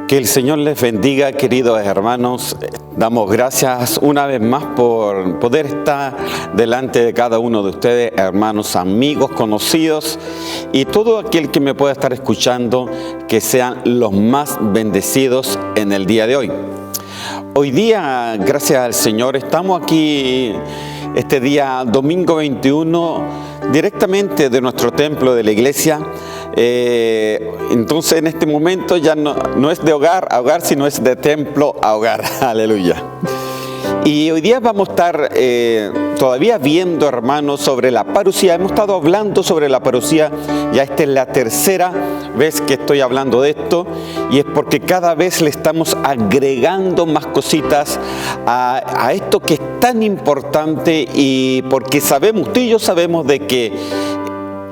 Que el Señor les bendiga, queridos hermanos. Damos gracias una vez más por poder estar delante de cada uno de ustedes, hermanos, amigos, conocidos y todo aquel que me pueda estar escuchando, que sean los más bendecidos en el día de hoy. Hoy día, gracias al Señor, estamos aquí este día domingo 21, directamente de nuestro templo de la iglesia. Entonces en este momento ya no es de hogar a hogar, sino es de templo a hogar. Aleluya. Y hoy día vamos a estar todavía viendo, hermanos, sobre la parucía. Hemos estado hablando sobre la parucía, ya esta es la tercera vez que estoy hablando de esto, y es porque cada vez le estamos agregando más cositas a esto que es tan importante, y porque sabemos, usted y yo sabemos de que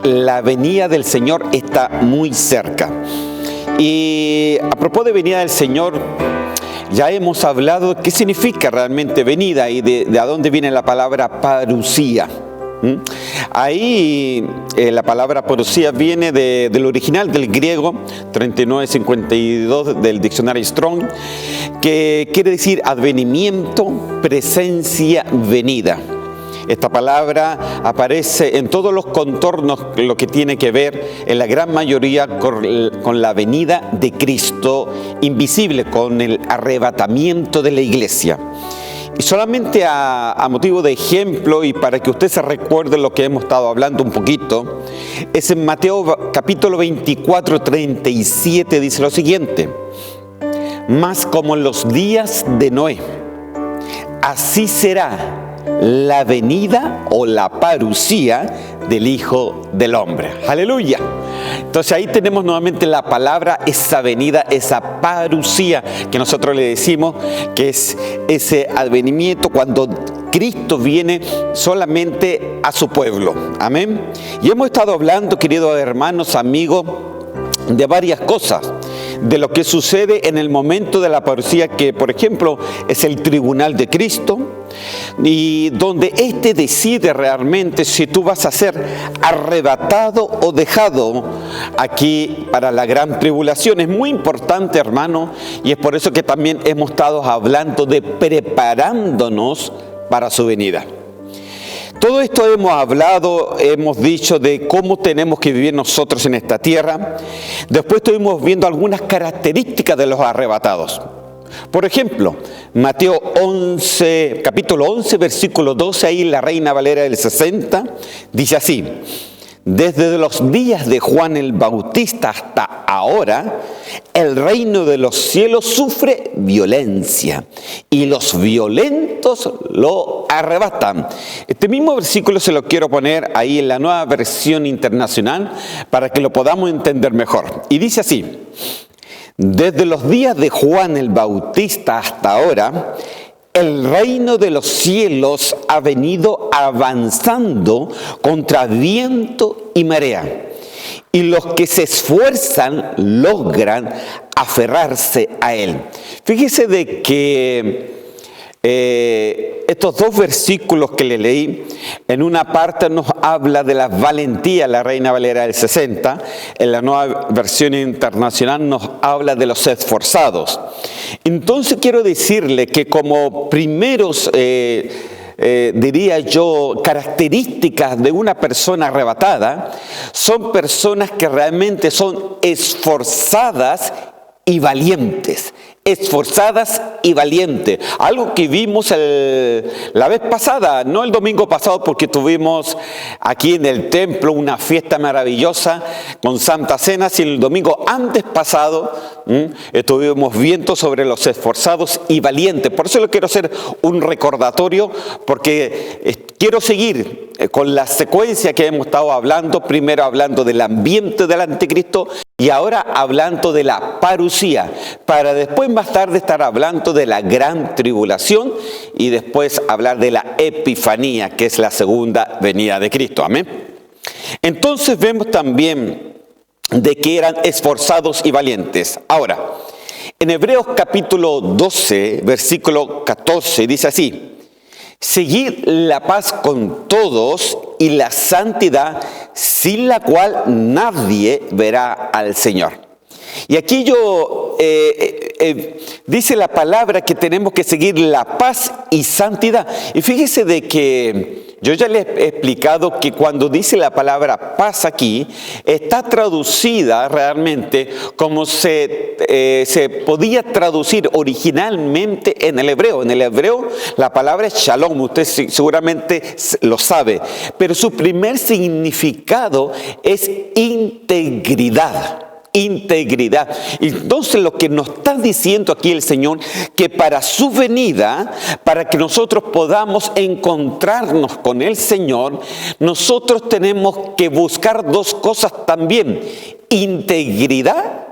la venida del Señor está muy cerca. Y a propósito de venida del Señor, ya hemos hablado de qué significa realmente venida y de a dónde viene la palabra parucía. Ahí la palabra parucía viene del original del griego 3952 del diccionario Strong, que quiere decir advenimiento, presencia, venida. Esta palabra aparece en todos los contornos, lo que tiene que ver en la gran mayoría con la venida de Cristo invisible, con el arrebatamiento de la iglesia. Y solamente a motivo de ejemplo y para que usted se recuerde lo que hemos estado hablando un poquito, es en Mateo capítulo 24, 37, dice lo siguiente: mas como en los días de Noé, así será la venida o la parucía del Hijo del Hombre. ¡Aleluya! Entonces ahí tenemos nuevamente la palabra, esa venida, esa parucía que nosotros le decimos, que es ese advenimiento cuando Cristo viene solamente a su pueblo. Amén. Y hemos estado hablando, queridos hermanos, amigos, de varias cosas, de lo que sucede en el momento de la parucía, que por ejemplo es el tribunal de Cristo, y donde éste decide realmente si tú vas a ser arrebatado o dejado aquí para la gran tribulación. Es muy importante, hermano, y es por eso que también hemos estado hablando de preparándonos para su venida. Todo esto hemos hablado, hemos dicho de cómo tenemos que vivir nosotros en esta tierra. Después estuvimos viendo algunas características de los arrebatados. Por ejemplo, Mateo 11, capítulo 11, versículo 12, ahí la Reina Valera del 60, dice así: desde los días de Juan el Bautista hasta ahora, el reino de los cielos sufre violencia y los violentos lo arrebatan. Este mismo versículo se lo quiero poner ahí en la Nueva Versión Internacional para que lo podamos entender mejor. Y dice así: desde los días de Juan el Bautista hasta ahora, el reino de los cielos ha venido avanzando contra viento y marea, y los que se esfuerzan logran aferrarse a él. Fíjese de que estos dos versículos que le leí, en una parte nos habla de la valentía, la Reina Valera del 60, en la Nueva Versión Internacional nos habla de los esforzados. Entonces quiero decirle que como primeros, diría yo, características de una persona arrebatada, son personas que realmente son esforzadas y valientes. Esforzadas y valientes. Algo que vimos la vez pasada, no el domingo pasado, porque tuvimos aquí en el templo una fiesta maravillosa con Santa Cena, sino el domingo antes pasado estuvimos viendo sobre los esforzados y valientes. Por eso le quiero hacer un recordatorio, porque quiero seguir con la secuencia que hemos estado hablando, primero hablando del ambiente del anticristo y ahora hablando de la parucía, para después más tarde estar hablando de la gran tribulación y después hablar de la epifanía, que es la segunda venida de Cristo. Amén. Entonces vemos también de que eran esforzados y valientes. Ahora, en Hebreos capítulo 12, versículo 14, dice así: seguid la paz con todos y la santidad, sin la cual nadie verá al Señor. Y aquí yo dice la palabra que tenemos que seguir la paz y santidad. Y fíjese de que yo ya les he explicado que cuando dice la palabra paz aquí, está traducida realmente como se podía traducir originalmente en el hebreo. En el hebreo la palabra es shalom, usted seguramente lo sabe, pero su primer significado es integridad. Integridad. Entonces lo que nos está diciendo aquí el Señor, que para su venida, para que nosotros podamos encontrarnos con el Señor, nosotros tenemos que buscar dos cosas también: integridad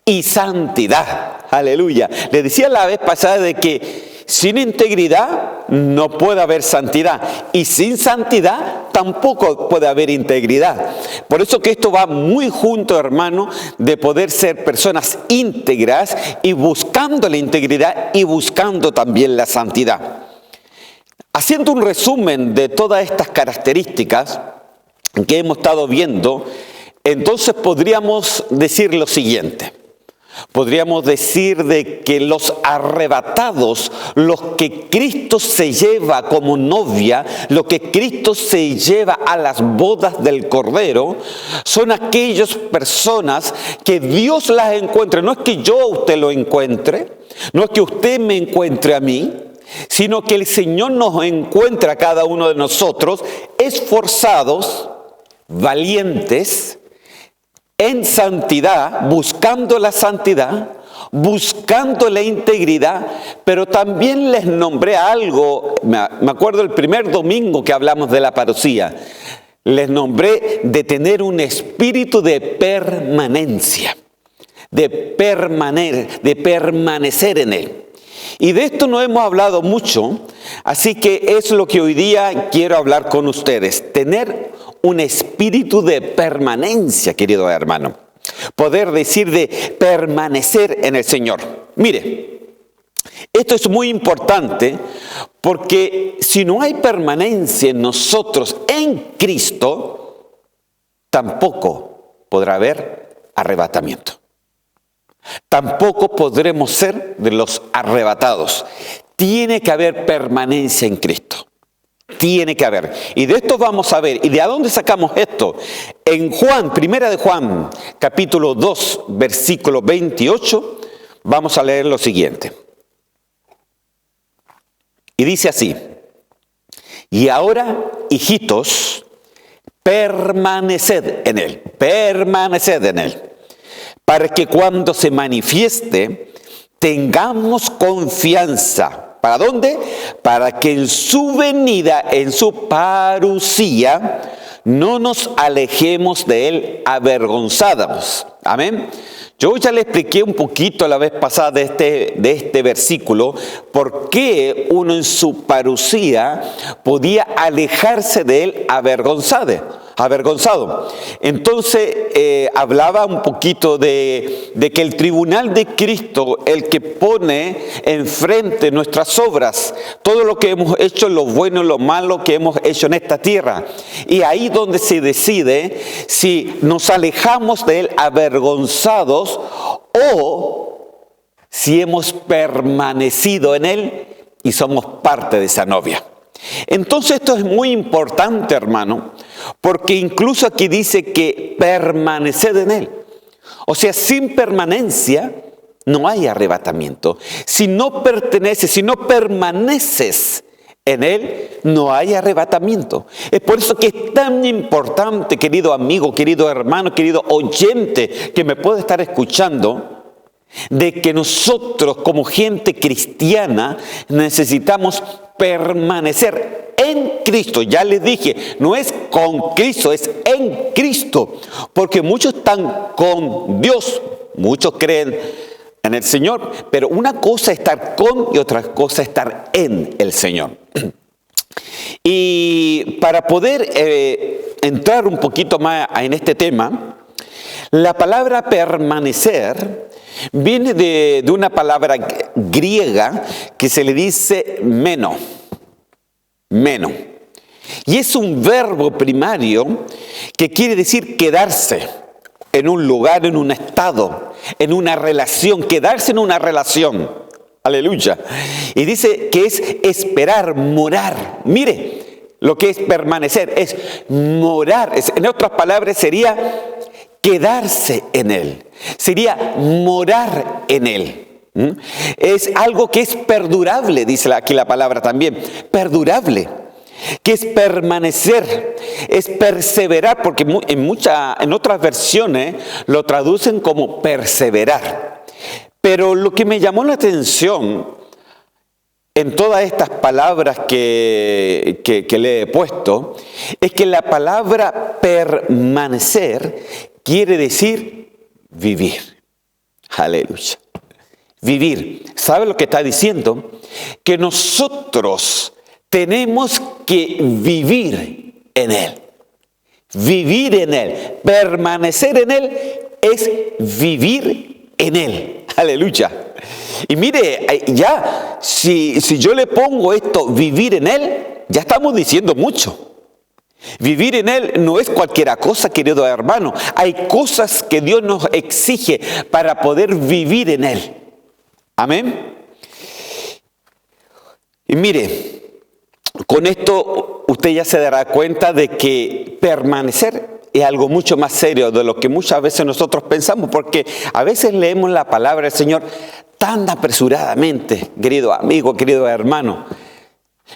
y santidad. Aleluya. Le decía la vez pasada de que sin integridad no puede haber santidad, y sin santidad tampoco puede haber integridad. Por eso que esto va muy junto, hermano, de poder ser personas íntegras y buscando la integridad y buscando también la santidad. Haciendo un resumen de todas estas características que hemos estado viendo, entonces podríamos decir lo siguiente. Podríamos decir de que los arrebatados, los que Cristo se lleva como novia, lo que Cristo se lleva a las bodas del Cordero, son aquellas personas que Dios las encuentre. No es que yo a usted lo encuentre, no es que usted me encuentre a mí, sino que el Señor nos encuentra a cada uno de nosotros esforzados, valientes, en santidad, buscando la santidad, buscando la integridad, pero también les nombré algo. Me acuerdo el primer domingo que hablamos de la parucía, les nombré de tener un espíritu de permanencia, de permanecer en Él. Y de esto no hemos hablado mucho, así que es lo que hoy día quiero hablar con ustedes. Tener un espíritu de permanencia, querido hermano. Poder decir de permanecer en el Señor. Mire, esto es muy importante porque si no hay permanencia en nosotros, en Cristo, tampoco podrá haber arrebatamiento. Tampoco podremos ser de los arrebatados. Tiene que haber permanencia en Cristo. Tiene que haber. Y de esto vamos a ver. ¿Y de dónde sacamos esto? En Juan, primera de Juan, capítulo 2, versículo 28, vamos a leer lo siguiente. Y dice así: y ahora, hijitos, permaneced en Él. Permaneced en Él. Para que cuando se manifieste, tengamos confianza. ¿Para dónde? Para que en su venida, en su parucía, no nos alejemos de Él avergonzados. Amén. Yo ya le expliqué un poquito la vez pasada de este versículo, por qué uno en su parucía podía alejarse de Él avergonzado. Entonces hablaba un poquito de que el tribunal de Cristo, el que pone enfrente nuestras obras, todo lo que hemos hecho, lo bueno y lo malo que hemos hecho en esta tierra, y ahí donde se decide si nos alejamos de Él avergonzados o si hemos permanecido en Él y somos parte de esa novia. Entonces esto es muy importante, hermano, porque incluso aquí dice que permaneced en Él. O sea, sin permanencia no hay arrebatamiento. Si no perteneces, si no permaneces en Él, no hay arrebatamiento. Es por eso que es tan importante, querido amigo, querido hermano, querido oyente que me puede estar escuchando, de que nosotros como gente cristiana necesitamos permanecer en Cristo. Ya les dije, no es con Cristo, es en Cristo. Porque muchos están con Dios, muchos creen en el Señor, pero una cosa es estar con y otra cosa es estar en el Señor. Y para poder entrar un poquito más en este tema, la palabra permanecer viene de una palabra griega que se le dice meno. Meno. Y es un verbo primario que quiere decir quedarse. en un lugar, en un estado, en una relación, quedarse en una relación. Aleluya. Y dice que es esperar, morar. Mire, lo que es permanecer es morar. En otras palabras sería quedarse en Él. Sería morar en Él. Es algo que es perdurable, dice aquí la palabra también. Perdurable. Que es permanecer, es perseverar, porque en otras versiones lo traducen como perseverar. Pero lo que me llamó la atención en todas estas palabras que le he puesto, es que la palabra permanecer quiere decir vivir. Aleluya. Vivir. ¿Sabe lo que está diciendo? Que nosotros tenemos que vivir en Él. Vivir en Él. Permanecer en Él es vivir en Él. Aleluya. Y mire, ya, si yo le pongo esto, vivir en Él, ya estamos diciendo mucho. Vivir en Él no es cualquier cosa, querido hermano. Hay cosas que Dios nos exige para poder vivir en Él. Amén. Y mire, con esto usted ya se dará cuenta de que permanecer es algo mucho más serio de lo que muchas veces nosotros pensamos, porque a veces leemos la palabra del Señor tan apresuradamente, querido amigo, querido hermano,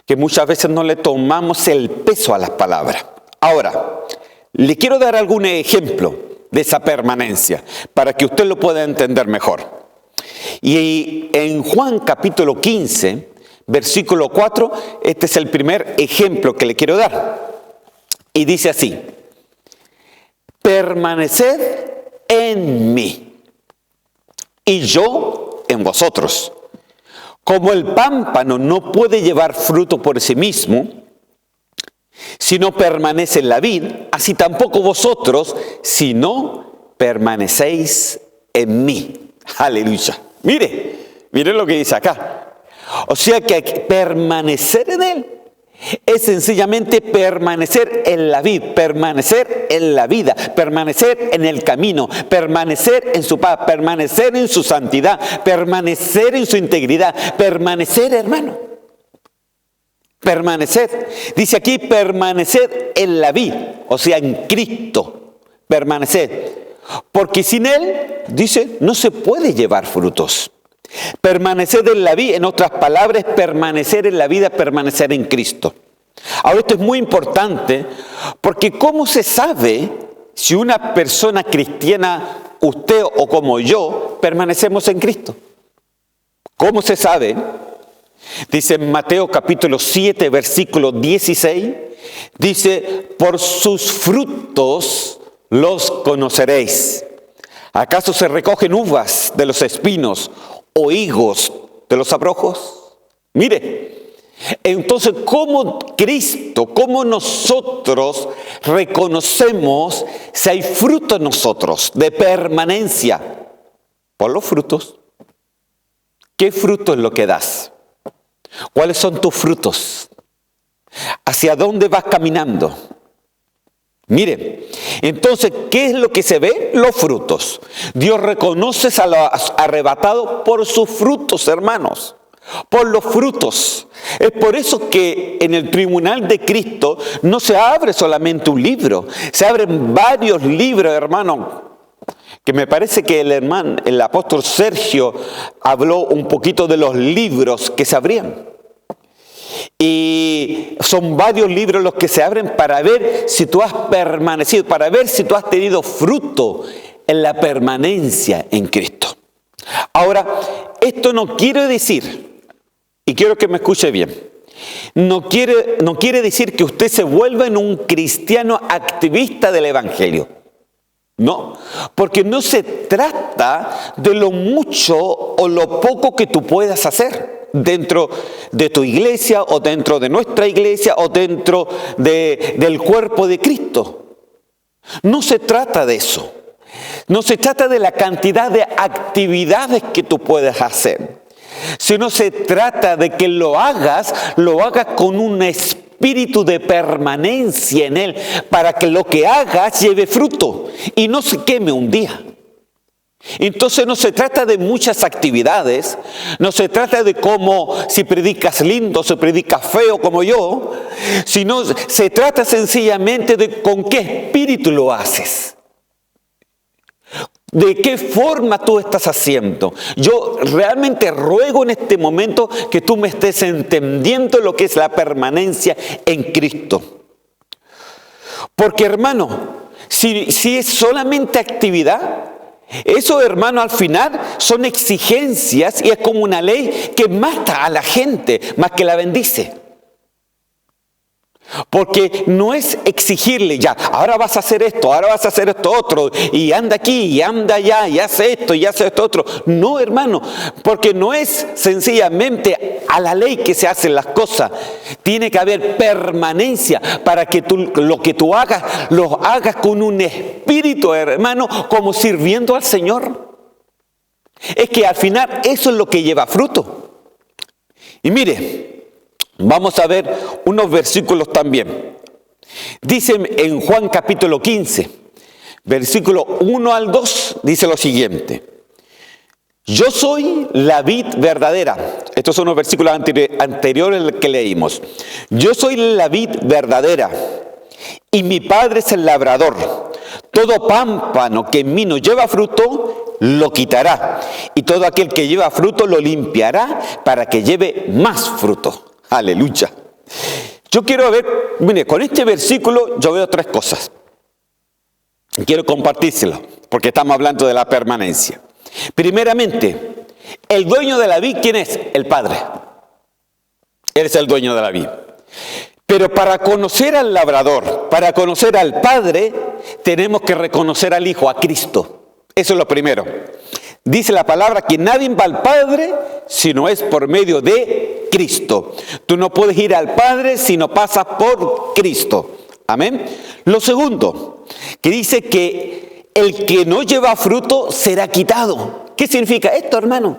que muchas veces no le tomamos el peso a las palabras. Ahora, le quiero dar algún ejemplo de esa permanencia para que usted lo pueda entender mejor. Y en Juan capítulo 15, versículo 4, este es el primer ejemplo que le quiero dar. Y dice así: permaneced en mí y yo en vosotros. Como el pámpano no puede llevar fruto por sí mismo, si no permanece en la vid, así tampoco vosotros, si no permanecéis en mí. Aleluya. Mire lo que dice acá. O sea que permanecer en Él es sencillamente permanecer en la vid, permanecer en la vida, permanecer en el camino, permanecer en su paz, permanecer en su santidad, permanecer en su integridad, permanecer, hermano. Permanecer. Dice aquí permanecer en la vid, o sea, en Cristo. Permanecer. Porque sin Él, dice, no se puede llevar frutos. Permanecer en la vida, en otras palabras, permanecer en la vida, permanecer en Cristo. Ahora, esto es muy importante, porque ¿cómo se sabe si una persona cristiana, usted o como yo, permanecemos en Cristo? ¿Cómo se sabe? Dice en Mateo capítulo 7, versículo 16, dice, por sus frutos los conoceréis. ¿Acaso se recogen uvas de los espinos o higos de los abrojos? Mire, entonces, ¿cómo Cristo, cómo nosotros reconocemos si hay fruto en nosotros de permanencia? Por los frutos. ¿Qué fruto es lo que das? ¿Cuáles son tus frutos? ¿Hacia dónde vas caminando? Mire, entonces, ¿qué es lo que se ve? Los frutos. Dios reconoce a los arrebatados por sus frutos, hermanos. Por los frutos. Es por eso que en el tribunal de Cristo no se abre solamente un libro, se abren varios libros, hermano. Que me parece que el apóstol Sergio habló un poquito de los libros que se abrían. Y son varios libros los que se abren para ver si tú has permanecido, para ver si tú has tenido fruto en la permanencia en Cristo. Ahora, esto no quiere decir, y quiero que me escuche bien, no quiere decir que usted se vuelva en un cristiano activista del Evangelio. No, porque no se trata de lo mucho o lo poco que tú puedas hacer dentro de tu iglesia o dentro de nuestra iglesia o dentro del cuerpo de Cristo. No se trata de eso. No se trata de la cantidad de actividades que tú puedes hacer, sino se trata de que lo hagas con un espíritu espíritu de permanencia en él para que lo que hagas lleve fruto y no se queme un día. Entonces no se trata de muchas actividades, no se trata de cómo si predicas lindo, si predicas feo como yo, sino se trata sencillamente de con qué espíritu lo haces. ¿De qué forma tú estás haciendo? Yo realmente ruego en este momento que tú me estés entendiendo lo que es la permanencia en Cristo. Porque hermano, si es solamente actividad, eso, hermano, al final son exigencias y es como una ley que mata a la gente más que la bendice. Porque no es exigirle ya, ahora vas a hacer esto, ahora vas a hacer esto otro, y anda aquí, y anda allá, y hace esto, y hace esto otro. No, hermano, porque no es sencillamente a la ley que se hacen las cosas. Tiene que haber permanencia para que lo que tú hagas, lo hagas con un espíritu, hermano, como sirviendo al Señor. Es que al final eso es lo que lleva fruto. Y mire, vamos a ver unos versículos también. Dice en Juan capítulo 15, versículo 1 al 2, dice lo siguiente. Yo soy la vid verdadera. Estos son los versículos anteriores que leímos. Yo soy la vid verdadera y mi Padre es el labrador. Todo pámpano que en mí no lleva fruto, lo quitará. Y todo aquel que lleva fruto, lo limpiará para que lleve más fruto. Aleluya. Yo quiero ver, mire, con este versículo yo veo tres cosas. Quiero compartírselo, porque estamos hablando de la permanencia. Primeramente, el dueño de la vid, ¿quién es? El Padre. Él es el dueño de la vid. Pero para conocer al labrador, para conocer al Padre, tenemos que reconocer al Hijo, a Cristo. Eso es lo primero. Dice la palabra que nadie va al Padre si no es por medio de Cristo. Tú no puedes ir al Padre si no pasas por Cristo. Amén. Lo segundo, que dice que el que no lleva fruto será quitado. ¿Qué significa esto, hermano?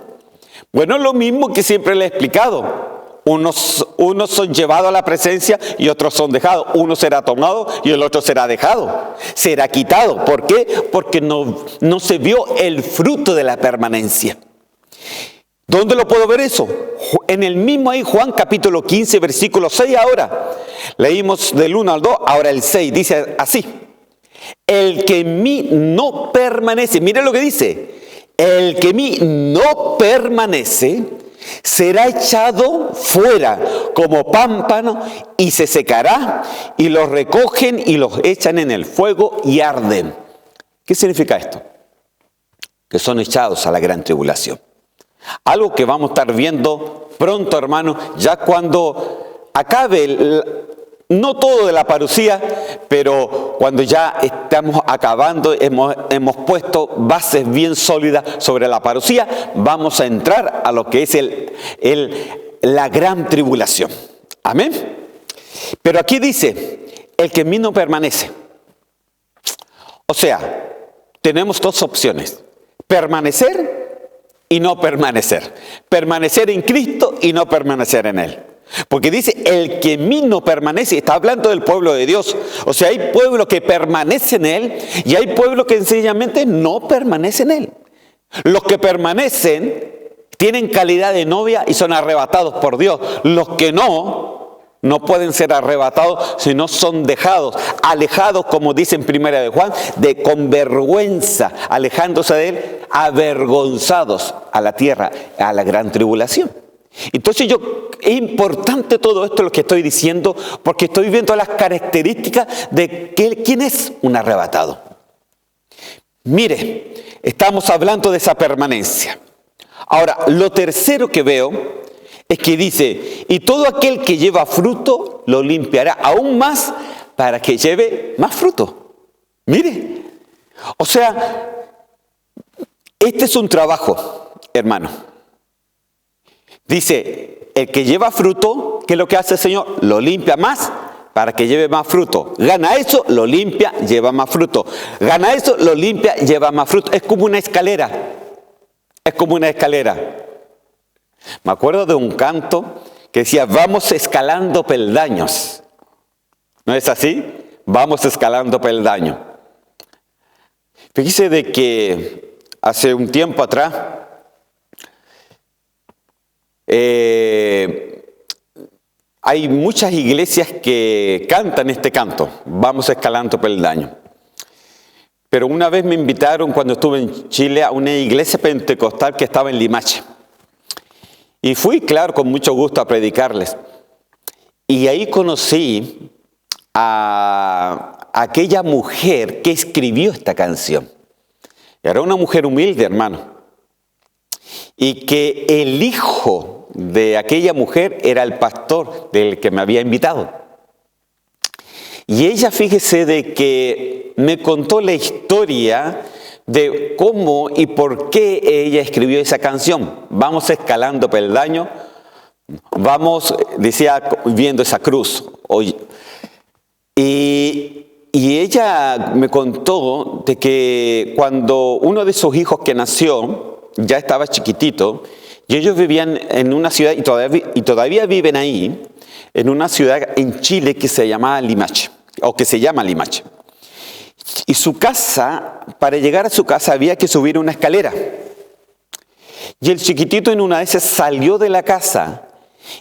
Bueno, lo mismo que siempre le he explicado. Unos son llevados a la presencia y otros son dejados. Uno será tomado y el otro será dejado. Será quitado. ¿Por qué? Porque no se vio el fruto de la permanencia. ¿Dónde lo puedo ver eso? En el mismo ahí Juan capítulo 15 versículo 6 ahora. Leímos del 1 al 2, ahora el 6 dice así. El que en mí no permanece, mire lo que dice. El que en mí no permanece será echado fuera como pámpano y se secará y los recogen y los echan en el fuego y arden. ¿Qué significa esto? Que son echados a la gran tribulación. Algo que vamos a estar viendo pronto, hermano, ya cuando acabe no todo de la parucía, pero cuando ya estamos acabando, hemos puesto bases bien sólidas sobre la parucía, vamos a entrar a lo que es la gran tribulación. Amén. Pero aquí dice, el que en mí no permanece. O sea, tenemos dos opciones, permanecer y no permanecer. Permanecer en Cristo y no permanecer en Él. Porque dice, el que en mí no permanece, está hablando del pueblo de Dios. O sea, hay pueblo que permanece en Él y hay pueblo que sencillamente no permanece en Él. Los que permanecen tienen calidad de novia y son arrebatados por Dios. Los que no pueden ser arrebatados, sino son dejados, alejados, como dice en Primera de Juan, con vergüenza, alejándose de Él, avergonzados a la tierra, a la gran tribulación. Entonces es importante todo esto lo que estoy diciendo, porque estoy viendo las características de quién es un arrebatado. Mire, estamos hablando de esa permanencia. Ahora, lo tercero que veo es que dice, y todo aquel que lleva fruto lo limpiará aún más para que lleve más fruto. Mire, o sea, este es un trabajo, hermano. Dice, el que lleva fruto, ¿qué es lo que hace el Señor? Lo limpia más para que lleve más fruto. Gana eso, lo limpia, lleva más fruto. Gana eso, lo limpia, lleva más fruto. Es como una escalera. Es como una escalera. Me acuerdo de un canto que decía, vamos escalando peldaños. ¿No es así? Vamos escalando peldaño. Fíjese de que hace un tiempo atrás hay muchas iglesias que cantan este canto, vamos escalando peldaño. Pero una vez me invitaron cuando estuve en Chile a una iglesia pentecostal que estaba en Limache. Y fui, claro, con mucho gusto a predicarles. Y ahí conocí a aquella mujer que escribió esta canción. Era una mujer humilde, hermano. Y que el hijo de aquella mujer era el pastor del que me había invitado. Y ella, fíjese de que me contó la historia de cómo y por qué ella escribió esa canción. Vamos escalando peldaño, vamos, decía, viendo esa cruz. Y ella me contó de que cuando uno de sus hijos que nació, ya estaba chiquitito, y ellos vivían en una ciudad, y todavía viven ahí, en una ciudad en Chile que se llamaba Limache, o que se llama Limache. Y su casa, para llegar a su casa había que subir una escalera. Y el chiquitito en una de esas salió de la casa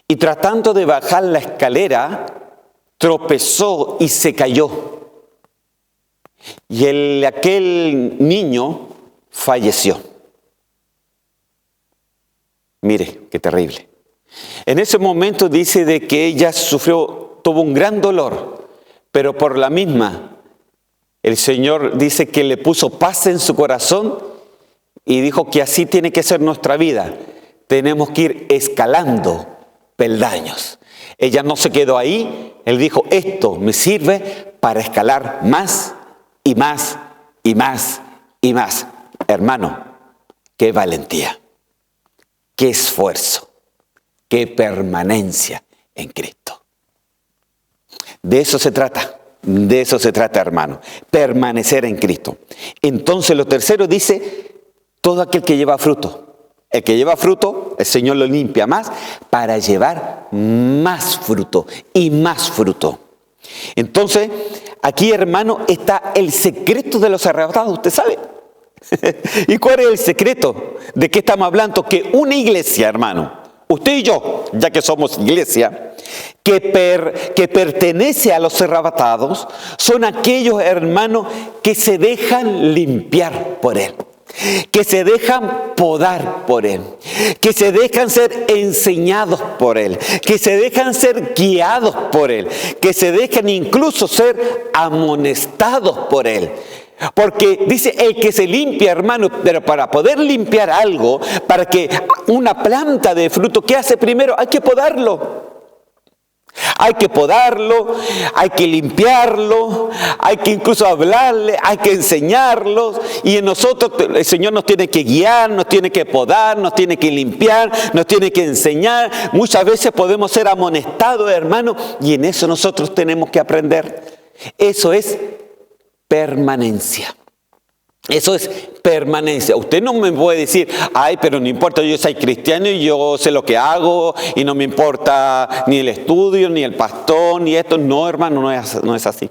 y tratando de bajar la escalera, tropezó y se cayó. Y aquel niño falleció. Mire, qué terrible. En ese momento dice de que ella tuvo un gran dolor, pero por la misma, el Señor dice que le puso paz en su corazón y dijo que así tiene que ser nuestra vida. Tenemos que ir escalando peldaños. Ella no se quedó ahí, él dijo, esto me sirve para escalar más y más y más y más. Hermano, qué valentía, qué esfuerzo, qué permanencia en Cristo. De eso se trata, hermano, permanecer en Cristo. Entonces lo tercero dice, todo aquel que lleva fruto. El que lleva fruto, el Señor lo limpia más para llevar más fruto y más fruto. Entonces, aquí, hermano, está el secreto de los arrebatados, ¿usted sabe? ¿Y cuál es el secreto? ¿De qué estamos hablando? Que una iglesia, hermano, usted y yo, ya que somos iglesia, que pertenece a los arrebatados, son aquellos, hermanos, que se dejan limpiar por Él, que se dejan podar por Él, que se dejan ser enseñados por Él, que se dejan ser guiados por Él, que se dejan incluso ser amonestados por Él. Porque dice el que se limpia, hermano, pero para poder limpiar algo, para que una planta de fruto, ¿qué hace primero? Hay que podarlo. Hay que podarlo, hay que limpiarlo, hay que incluso hablarle, hay que enseñarlos. Y en nosotros el Señor nos tiene que guiar, nos tiene que podar, nos tiene que limpiar, nos tiene que enseñar. Muchas veces podemos ser amonestados, hermano, y en eso nosotros tenemos que aprender. Eso es permanencia. Eso es permanencia. Usted no me puede decir, ay, pero no importa, yo soy cristiano y yo sé lo que hago y no me importa ni el estudio, ni el pastor, ni esto. No, hermano, no es así.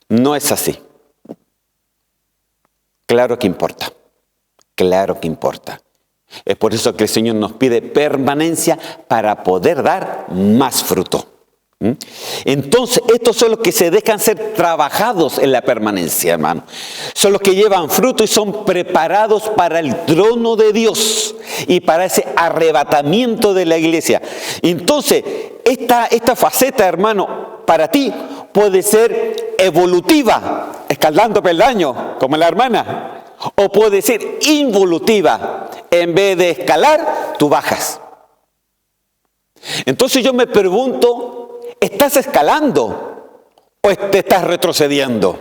No es así. Claro que importa. Claro que importa. Es por eso que el Señor nos pide permanencia para poder dar más fruto. Entonces, estos son los que se dejan ser trabajados en la permanencia, hermano. Son los que llevan fruto y son preparados para el trono de Dios y para ese arrebatamiento de la iglesia. Entonces, esta faceta, hermano, para ti puede ser evolutiva, escalando peldaños, como la hermana, o puede ser involutiva. En vez de escalar, tú bajas. Entonces yo me pregunto, ¿estás escalando o te estás retrocediendo?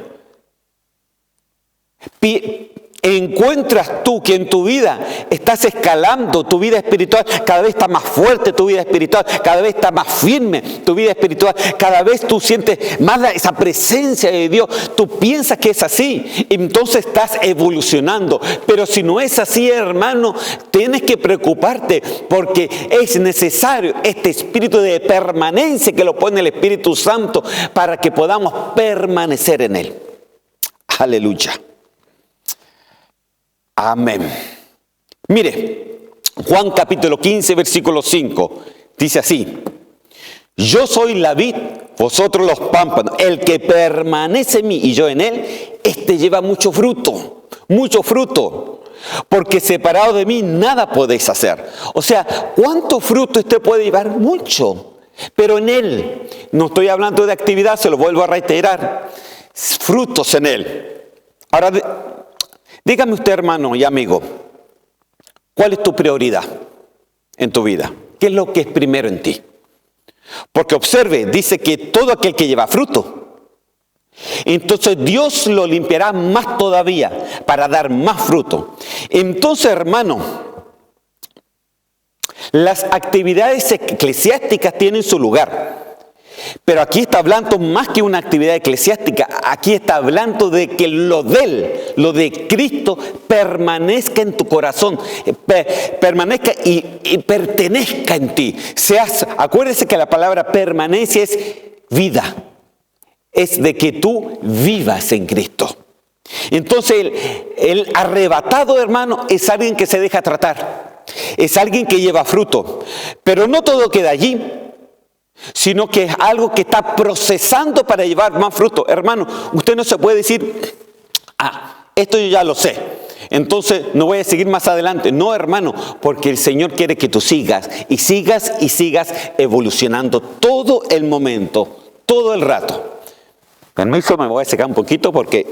encuentras tú que en tu vida estás escalando, tu vida espiritual cada vez está más fuerte, tu vida espiritual cada vez está más firme, tu vida espiritual cada vez tú sientes más esa presencia de Dios, tú piensas que es así, entonces estás evolucionando. Pero si no es así, hermano, tienes que preocuparte, porque es necesario este espíritu de permanencia que lo pone el Espíritu Santo para que podamos permanecer en Él. Aleluya. Amén. Mire, Juan capítulo 15, versículo 5, dice así: yo soy la vid, vosotros los pámpanos. El que permanece en mí y yo en él, este lleva mucho fruto, mucho fruto. Porque separado de mí nada podéis hacer. O sea, ¿cuánto fruto usted puede llevar? Mucho. Pero en él, no estoy hablando de actividad, se lo vuelvo a reiterar, frutos en él. Ahora, dígame usted, hermano y amigo, ¿cuál es tu prioridad en tu vida? ¿Qué es lo que es primero en ti? Porque observe, dice que todo aquel que lleva fruto, entonces Dios lo limpiará más todavía para dar más fruto. Entonces, hermano, las actividades eclesiásticas tienen su lugar. Pero aquí está hablando más que una actividad eclesiástica. Aquí está hablando de que lo de Él, lo de Cristo, permanezca en tu corazón, permanezca y pertenezca en ti. Acuérdese que la palabra permanencia es vida. Es de que tú vivas en Cristo. Entonces el arrebatado, hermano, es alguien que se deja tratar. Es alguien que lleva fruto. Pero no todo queda allí, sino que es algo que está procesando para llevar más fruto. Hermano, usted no se puede decir, esto yo ya lo sé, entonces no voy a seguir más adelante. No, hermano, porque el Señor quiere que tú sigas y sigas y sigas evolucionando todo el momento, todo el rato. Permiso, me voy a secar un poquito porque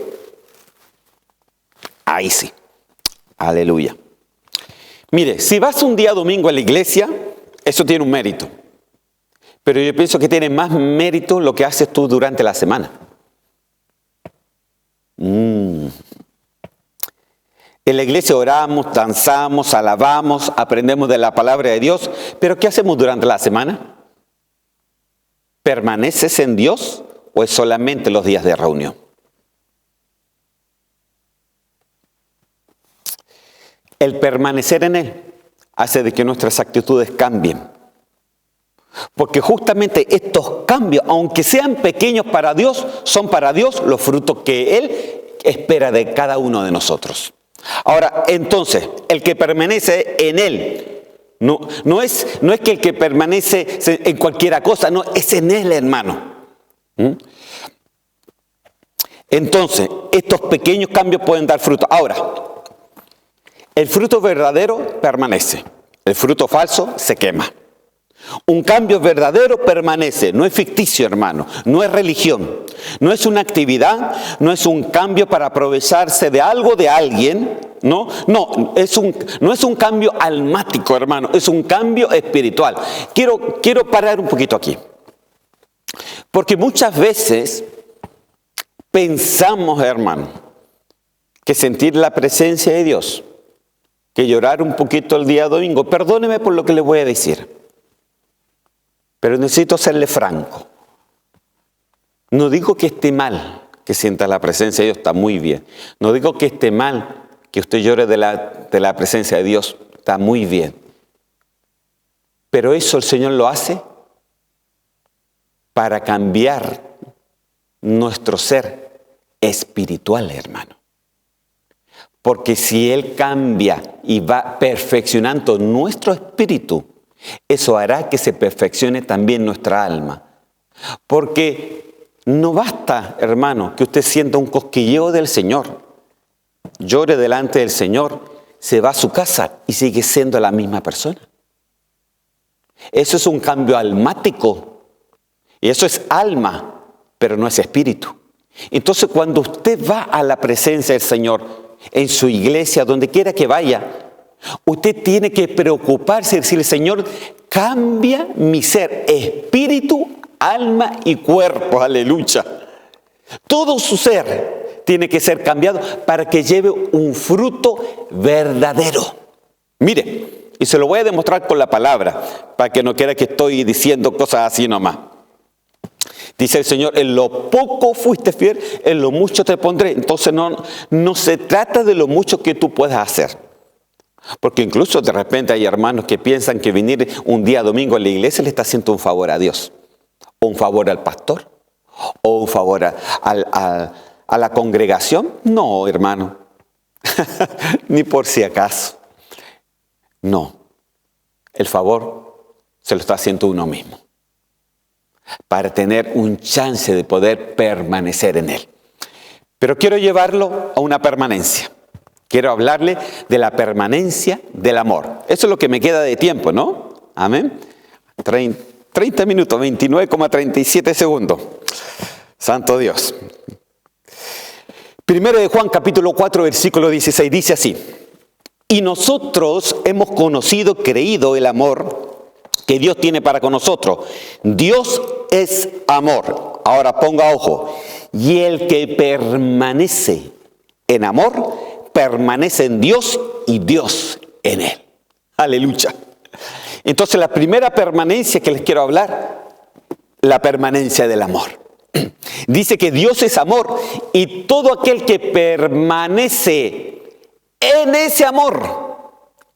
ahí sí. Aleluya. Mire, si vas un día domingo a la iglesia, eso tiene un mérito. Pero yo pienso que tiene más mérito lo que haces tú durante la semana. En la iglesia oramos, danzamos, alabamos, aprendemos de la palabra de Dios. Pero ¿qué hacemos durante la semana? ¿Permaneces en Dios o es solamente los días de reunión? El permanecer en Él hace de que nuestras actitudes cambien. Porque justamente estos cambios, aunque sean pequeños para Dios, son para Dios los frutos que Él espera de cada uno de nosotros. Ahora, entonces, el que permanece en Él, no es que el que permanece en cualquier cosa, no, es en Él, hermano. Entonces, estos pequeños cambios pueden dar fruto. Ahora, el fruto verdadero permanece, el fruto falso se quema. Un cambio verdadero permanece, no es ficticio, hermano, no es religión, no es una actividad, no es un cambio para aprovecharse de algo, de alguien, no es un cambio almático, hermano, es un cambio espiritual. Quiero parar un poquito aquí, porque muchas veces pensamos, hermano, que sentir la presencia de Dios, que llorar un poquito el día domingo, perdóneme por lo que le voy a decir, pero necesito serle franco. No digo que esté mal que sienta la presencia de Dios, está muy bien. No digo que esté mal que usted llore de la presencia de Dios, está muy bien. Pero eso el Señor lo hace para cambiar nuestro ser espiritual, hermano. Porque si Él cambia y va perfeccionando nuestro espíritu, eso hará que se perfeccione también nuestra alma. Porque no basta, hermano, que usted sienta un cosquilleo del Señor, llore delante del Señor, se va a su casa y sigue siendo la misma persona. Eso es un cambio almático. Y eso es alma, pero no es espíritu. Entonces, cuando usted va a la presencia del Señor, en su iglesia, donde quiera que vaya, usted tiene que preocuparse y decirle: Señor, cambia mi ser, espíritu, alma y cuerpo. Aleluya. Todo su ser tiene que ser cambiado para que lleve un fruto verdadero. Mire, y se lo voy a demostrar con la palabra, para que no quiera que estoy diciendo cosas así nomás. Dice el Señor, en lo poco fuiste fiel, en lo mucho te pondré. Entonces no se trata de lo mucho que tú puedas hacer. Porque incluso de repente hay hermanos que piensan que venir un día domingo a la iglesia le está haciendo un favor a Dios. O un favor al pastor. O un favor a la congregación. No, hermano. Ni por si acaso. No. El favor se lo está haciendo uno mismo. Para tener un chance de poder permanecer en Él. Pero quiero llevarlo a una permanencia. Quiero hablarle de la permanencia del amor. Eso es lo que me queda de tiempo, ¿no? Amén. 30 minutos, 29,37 segundos. Santo Dios. Primero de Juan, capítulo 4, versículo 16, dice así. Y nosotros hemos conocido, creído el amor que Dios tiene para con nosotros. Dios es amor. Ahora ponga ojo. Y el que permanece en amor, permanece en Dios y Dios en él. Aleluya. Entonces la primera permanencia que les quiero hablar, la permanencia del amor. Dice que Dios es amor y todo aquel que permanece en ese amor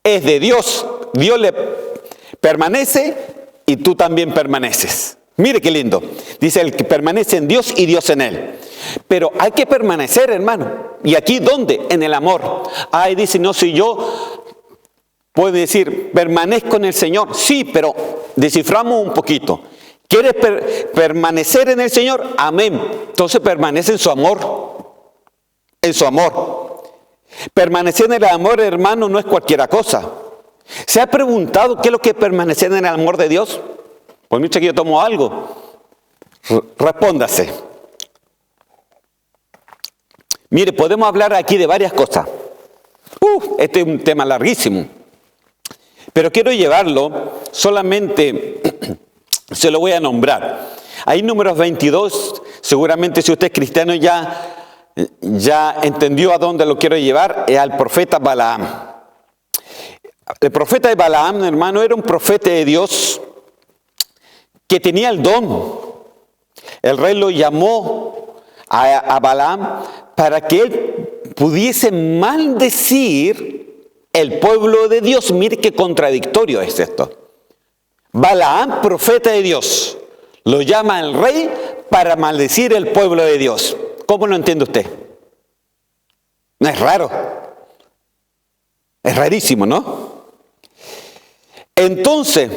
es de Dios. Dios le permanece y tú también permaneces. Mire qué lindo. Dice el que permanece en Dios y Dios en él. Pero hay que permanecer, hermano. ¿Y aquí dónde? En el amor. Ay, dice, no, si yo puedo decir, permanezco en el Señor. Sí, pero desciframos un poquito. ¿Quieres permanecer en el Señor? Amén. Entonces permanece en su amor. En su amor. Permanecer en el amor, hermano, no es cualquier cosa. ¿Se ha preguntado qué es lo que es permanecer en el amor de Dios? Pues mucho que yo tomo algo. Respóndase. Mire, podemos hablar aquí de varias cosas. Este es un tema larguísimo. Pero quiero llevarlo, solamente se lo voy a nombrar. Ahí Números 22, seguramente si usted es cristiano ya entendió a dónde lo quiero llevar, es al profeta Balaam. El profeta de Balaam, hermano, era un profeta de Dios que tenía el don. El rey lo llamó a Balaam para que él pudiese maldecir el pueblo de Dios. Mire qué contradictorio es esto. Balaam, profeta de Dios, lo llama el rey para maldecir el pueblo de Dios. ¿Cómo lo entiende usted? No es raro. Es rarísimo, ¿no? Entonces,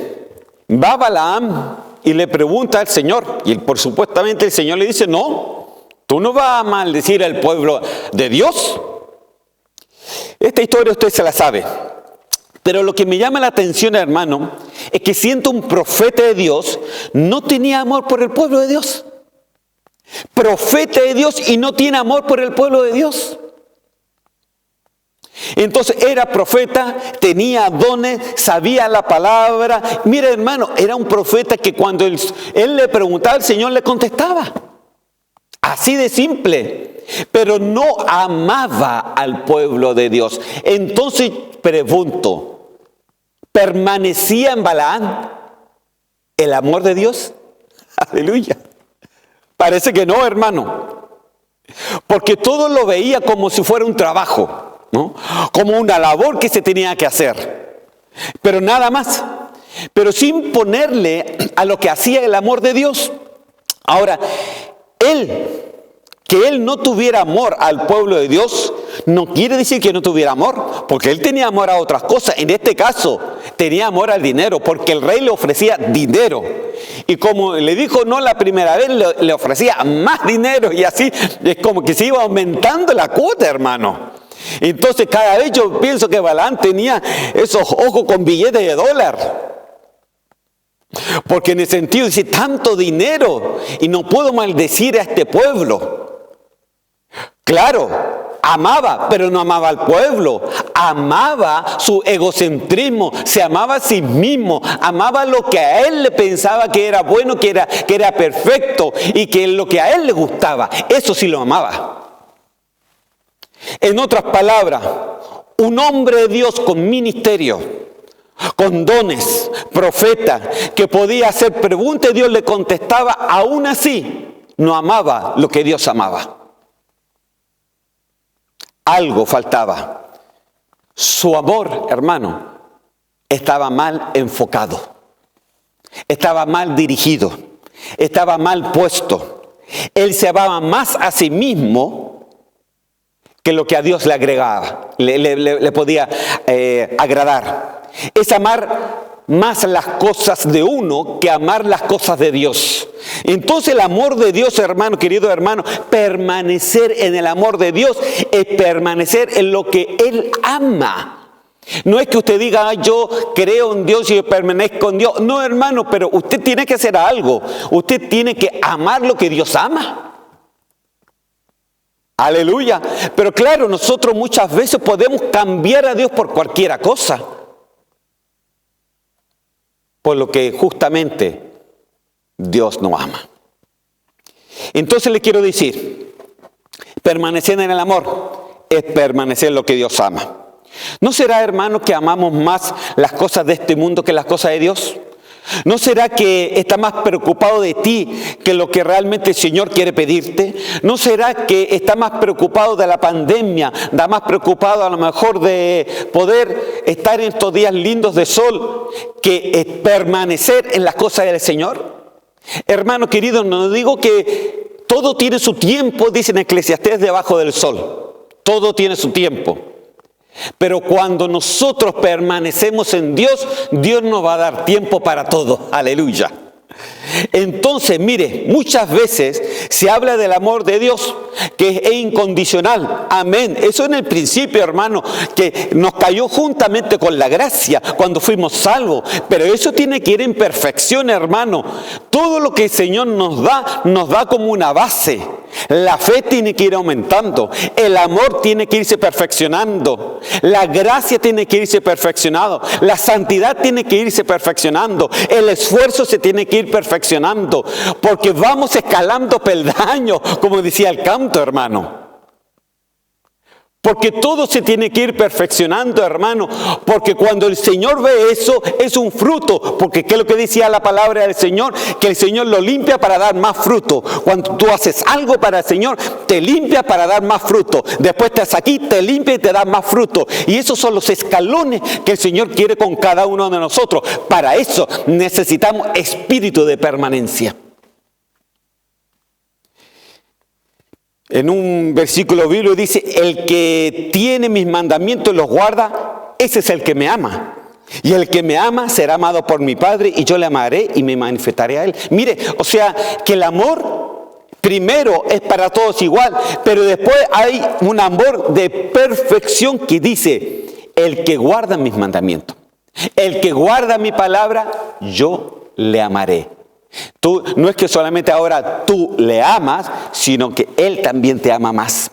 va Balaam y le pregunta al Señor. Y por supuestamente el Señor le dice, no, tú no vas a maldecir al pueblo de Dios. Esta historia usted se la sabe. Pero lo que me llama la atención, hermano, es que siendo un profeta de Dios, no tenía amor por el pueblo de Dios. Profeta de Dios y no tiene amor por el pueblo de Dios. Entonces era profeta, tenía dones, sabía la palabra. Mira, hermano, era un profeta que cuando él le preguntaba, el Señor le contestaba. Así de simple. Pero no amaba al pueblo de Dios. Entonces pregunto, ¿permanecía en Balaam el amor de Dios? Aleluya. Parece que no, hermano. Porque todo lo veía como si fuera un trabajo. ¿No? Como una labor que se tenía que hacer, pero nada más, pero sin ponerle a lo que hacía el amor de Dios. Ahora, que él no tuviera amor al pueblo de Dios, no quiere decir que no tuviera amor, porque él tenía amor a otras cosas. En este caso, tenía amor al dinero, porque el rey le ofrecía dinero. Y como le dijo no la primera vez, le ofrecía más dinero, y así es como que se iba aumentando la cuota, hermano. Entonces cada vez yo pienso que Balaam tenía esos ojos con billetes de dólar. Porque en el sentido dice, tanto dinero y no puedo maldecir a este pueblo. Claro, amaba, pero no amaba al pueblo. Amaba su egocentrismo, se amaba a sí mismo, amaba lo que a él le pensaba que era bueno, que era perfecto y que lo que a él le gustaba, eso sí lo amaba. En otras palabras, un hombre de Dios con ministerio, con dones, profeta, que podía hacer preguntas y Dios le contestaba, aún así no amaba lo que Dios amaba. Algo faltaba. Su amor, hermano, estaba mal enfocado, estaba mal dirigido, estaba mal puesto. Él se amaba más a sí mismo que lo que a Dios le agregaba, le podía agradar. Es amar más las cosas de uno que amar las cosas de Dios. Entonces el amor de Dios, hermano, querido hermano, permanecer en el amor de Dios es permanecer en lo que Él ama. No es que usted diga, "Ay, yo creo en Dios y yo permanezco en Dios". No, hermano, pero usted tiene que hacer algo. Usted tiene que amar lo que Dios ama. Aleluya. Pero claro, nosotros muchas veces podemos cambiar a Dios por cualquier cosa, por lo que justamente Dios no ama. Entonces le quiero decir, permanecer en el amor es permanecer en lo que Dios ama. ¿No será, hermano, que amamos más las cosas de este mundo que las cosas de Dios? ¿No será que está más preocupado de ti que lo que realmente el Señor quiere pedirte? ¿No será que está más preocupado de la pandemia, está más preocupado a lo mejor de poder estar en estos días lindos de sol que permanecer en las cosas del Señor? Hermano querido, no digo que todo tiene su tiempo, dice en Eclesiastés, debajo del sol. Todo tiene su tiempo. Pero cuando nosotros permanecemos en Dios, Dios nos va a dar tiempo para todo. Aleluya. Entonces, mire, muchas veces se habla del amor de Dios, que es incondicional. Amén. Eso en el principio, hermano, que nos cayó juntamente con la gracia cuando fuimos salvos. Pero eso tiene que ir en perfección, hermano. Todo lo que el Señor nos da como una base. La fe tiene que ir aumentando, el amor tiene que irse perfeccionando, la gracia tiene que irse perfeccionando, la santidad tiene que irse perfeccionando, el esfuerzo se tiene que ir perfeccionando, porque vamos escalando peldaños, como decía el canto, hermano. Porque todo se tiene que ir perfeccionando, hermano. Porque cuando el Señor ve eso, es un fruto. Porque ¿qué es lo que decía la palabra del Señor? Que el Señor lo limpia para dar más fruto. Cuando tú haces algo para el Señor, te limpia para dar más fruto. Después te haces aquí, te limpia y te da más fruto. Y esos son los escalones que el Señor quiere con cada uno de nosotros. Para eso necesitamos espíritu de permanencia. En un versículo bíblico dice, el que tiene mis mandamientos y los guarda, ese es el que me ama. Y el que me ama será amado por mi Padre y yo le amaré y me manifestaré a él. Mire, o sea, que el amor primero es para todos igual, pero después hay un amor de perfección que dice, el que guarda mis mandamientos, el que guarda mi palabra, yo le amaré. Tú, no es que solamente ahora tú le amas, sino que Él también te ama más.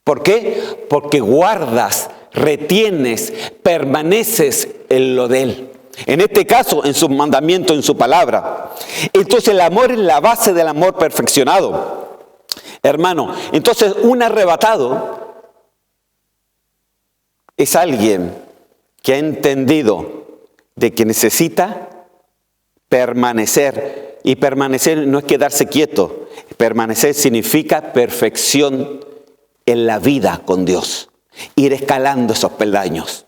¿Por qué? Porque guardas, retienes, permaneces en lo de Él. En este caso, en sus mandamientos, en su palabra. Entonces el amor es la base del amor perfeccionado. Hermano, entonces un arrebatado es alguien que ha entendido de que necesita permanecer. Y permanecer no es quedarse quieto. Permanecer significa perfección en la vida con Dios. Ir escalando esos peldaños.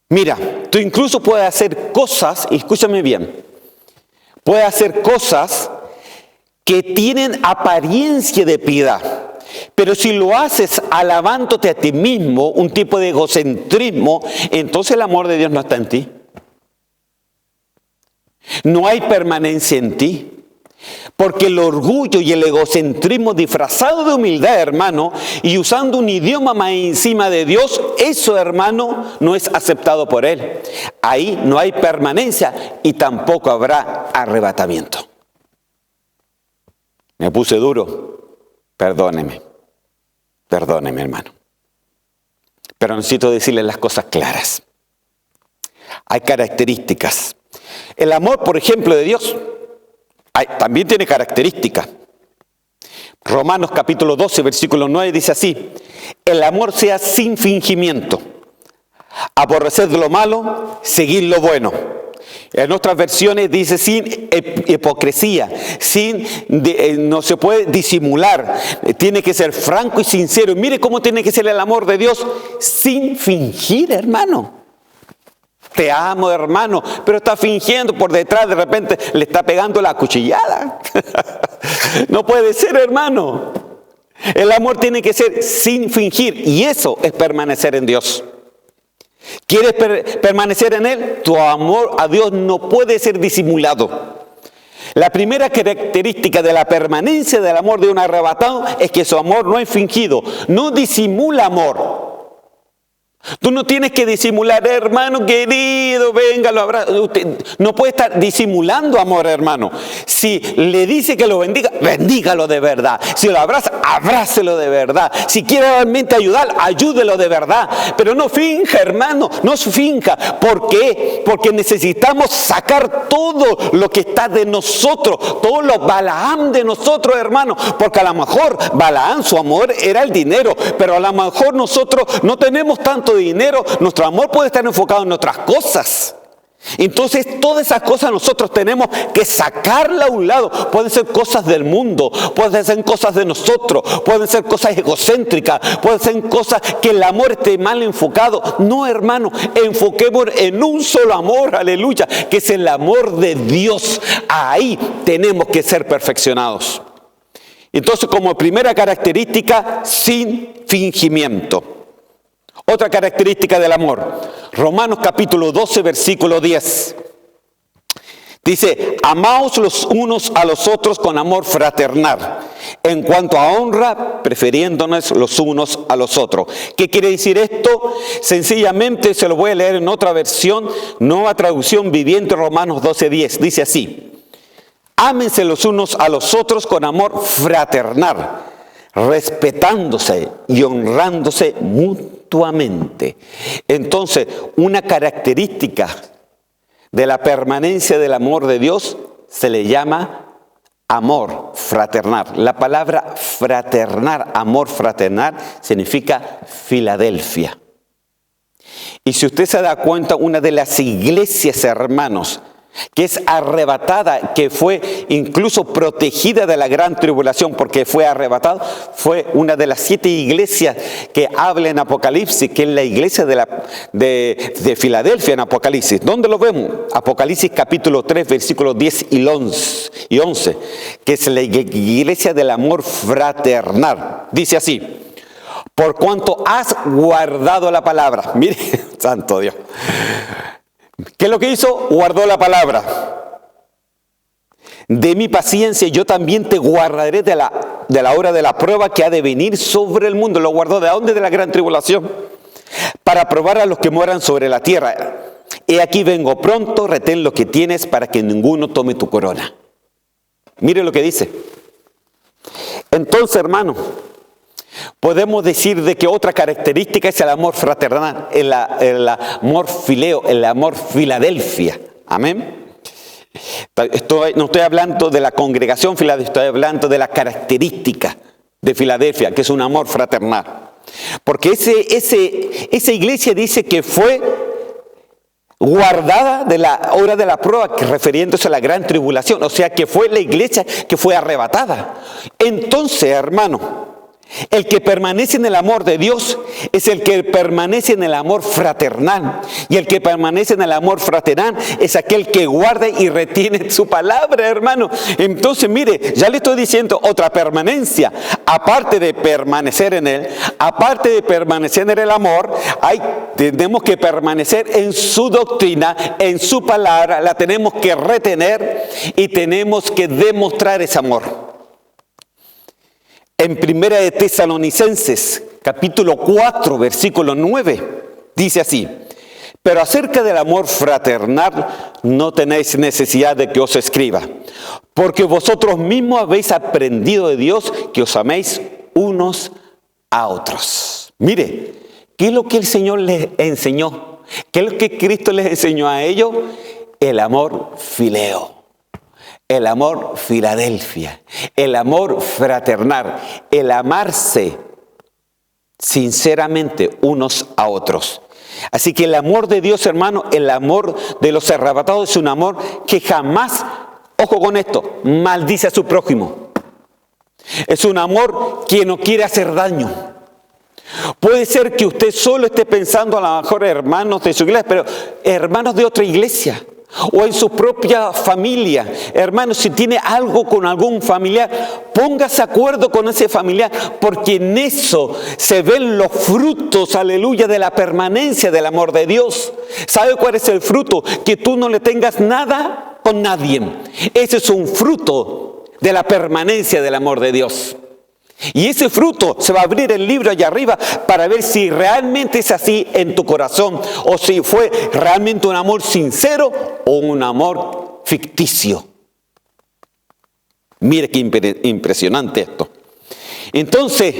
Mira, tú incluso puedes hacer cosas, y escúchame bien, puedes hacer cosas que tienen apariencia de piedad. Pero si lo haces alabándote a ti mismo, un tipo de egocentrismo, entonces el amor de Dios no está en ti. No hay permanencia en ti. Porque el orgullo y el egocentrismo disfrazado de humildad, hermano, y usando un idioma más encima de Dios, eso, hermano, no es aceptado por Él. Ahí no hay permanencia y tampoco habrá arrebatamiento. Me puse duro. Perdóneme, hermano. Pero necesito decirle las cosas claras. Hay características. El amor, por ejemplo, de Dios también tiene características. Romanos capítulo 12, versículo 9 dice así: el amor sea sin fingimiento, aborreced lo malo, seguid lo bueno. En otras versiones dice sin hipocresía, no se puede disimular, tiene que ser franco y sincero. Y mire cómo tiene que ser el amor de Dios, sin fingir, hermano. Te amo, hermano, pero está fingiendo por detrás, de repente le está pegando la cuchillada. No puede ser, hermano. El amor tiene que ser sin fingir, y eso es permanecer en Dios. ¿Quieres permanecer en Él? Tu amor a Dios no puede ser disimulado. La primera característica de la permanencia del amor de un arrebatado es que su amor no es fingido, no disimula amor. Tú no tienes que disimular, hermano querido, venga, lo abrazo. Usted no puede estar disimulando amor, hermano. Si le dice que lo bendiga, bendígalo de verdad. Si lo abraza, abrácelo de verdad. Si quiere realmente ayudar, ayúdelo de verdad. Pero no finja, hermano, no finja. ¿Por qué? Porque necesitamos sacar todo lo que está de nosotros, todo lo Balaam de nosotros, hermano. Porque a lo mejor Balaam, su amor era el dinero, pero a lo mejor nosotros no tenemos tanto dinero, nuestro amor puede estar enfocado en otras cosas. Entonces todas esas cosas nosotros tenemos que sacarla a un lado. Pueden ser cosas del mundo, pueden ser cosas de nosotros, pueden ser cosas egocéntricas, pueden ser cosas que el amor esté mal enfocado. No, hermano, enfoquemos en un solo amor, aleluya, que es el amor de Dios. Ahí tenemos que ser perfeccionados. Entonces, como primera característica, sin fingimiento. Otra característica del amor, Romanos capítulo 12, versículo 10. Dice, amaos los unos a los otros con amor fraternal. En cuanto a honra, prefiriéndonos los unos a los otros. ¿Qué quiere decir esto? Sencillamente se lo voy a leer en otra versión, nueva traducción viviente, Romanos 12, 10. Dice así, ámense los unos a los otros con amor fraternal, respetándose y honrándose mutuamente. Entonces, una característica de la permanencia del amor de Dios se le llama amor fraternal. La palabra fraternal, amor fraternal, significa Filadelfia. Y si usted se da cuenta, una de las iglesias, hermanos, que es arrebatada, que fue incluso protegida de la gran tribulación porque fue arrebatado, fue una de las 7 iglesias que habla en Apocalipsis, que es la iglesia de Filadelfia en Apocalipsis. ¿Dónde lo vemos? Apocalipsis capítulo 3, versículos 10 y 11, que es la iglesia del amor fraternal. Dice así, por cuanto has guardado la palabra. Mire, santo Dios. ¿Qué es lo que hizo? Guardó la palabra. De mi paciencia yo también te guardaré de la hora de la prueba que ha de venir sobre el mundo. ¿Lo guardó de dónde? De la gran tribulación. Para probar a los que moran sobre la tierra. He aquí vengo pronto, retén lo que tienes para que ninguno tome tu corona. Mire lo que dice. Entonces, hermano, podemos decir de que otra característica es el amor fraternal, el amor fileo, el amor Filadelfia. Amén. No estoy hablando de la congregación Filadelfia, estoy hablando de la característica de Filadelfia, que es un amor fraternal. Porque esa iglesia dice que fue guardada de la hora de la prueba, refiriéndose a la gran tribulación. O sea, que fue la iglesia que fue arrebatada. Entonces, hermano, el que permanece en el amor de Dios es el que permanece en el amor fraternal. Y el que permanece en el amor fraternal es aquel que guarda y retiene su palabra, hermano. Entonces, mire, ya le estoy diciendo otra permanencia. Aparte de permanecer en él, aparte de permanecer en el amor, tenemos que permanecer en su doctrina, en su palabra. La tenemos que retener y tenemos que demostrar ese amor. En Primera de Tesalonicenses, capítulo 4, versículo 9, dice así, pero acerca del amor fraternal no tenéis necesidad de que os escriba, porque vosotros mismos habéis aprendido de Dios que os améis unos a otros. Mire, ¿qué es lo que el Señor les enseñó? ¿Qué es lo que Cristo les enseñó a ellos? El amor fileo. el amor Filadelfia, el amor fraternal, el amarse sinceramente unos a otros. Así que el amor de Dios, hermano, el amor de los arrebatados es un amor que jamás, ojo con esto, maldice a su prójimo. Es un amor que no quiere hacer daño. Puede ser que usted solo esté pensando a lo mejor hermanos de su iglesia, pero hermanos de otra iglesia o en su propia familia. Hermanos, si tiene algo con algún familiar, póngase de acuerdo con ese familiar, porque en eso se ven los frutos, aleluya, de la permanencia del amor de Dios. ¿Sabe cuál es el fruto? Que tú no le tengas nada con nadie. Ese es un fruto de la permanencia del amor de Dios. Y ese fruto se va a abrir el libro allá arriba para ver si realmente es así en tu corazón o si fue realmente un amor sincero o un amor ficticio. Mire qué impresionante esto. Entonces,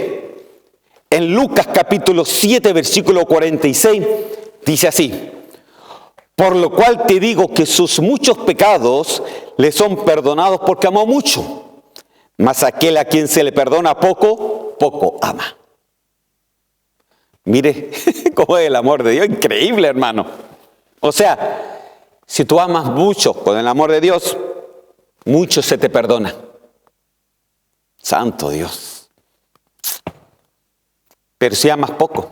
en Lucas capítulo 7, versículo 46, dice así: por lo cual te digo que sus muchos pecados le son perdonados porque amó mucho. Mas aquel a quien se le perdona poco, poco ama. Mire cómo es el amor de Dios, increíble, hermano. O sea, si tú amas mucho con el amor de Dios, mucho se te perdona. Santo Dios. Pero si amas poco,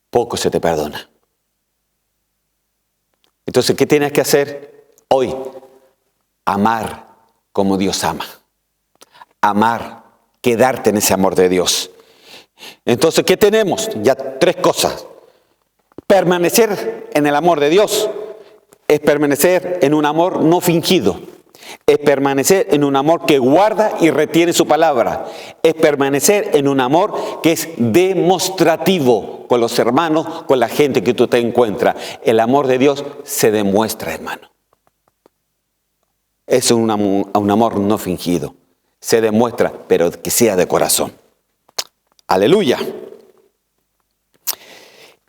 poco se te perdona. Entonces, ¿qué tienes que hacer hoy? Amar como Dios ama. Amar, quedarte en ese amor de Dios. Entonces, ¿qué tenemos? Ya 3 cosas. Permanecer en el amor de Dios es permanecer en un amor no fingido. Es permanecer en un amor que guarda y retiene su palabra. Es permanecer en un amor que es demostrativo con los hermanos, con la gente que tú te encuentras. El amor de Dios se demuestra, hermano. Es un amor no fingido. Se demuestra, pero que sea de corazón. Aleluya.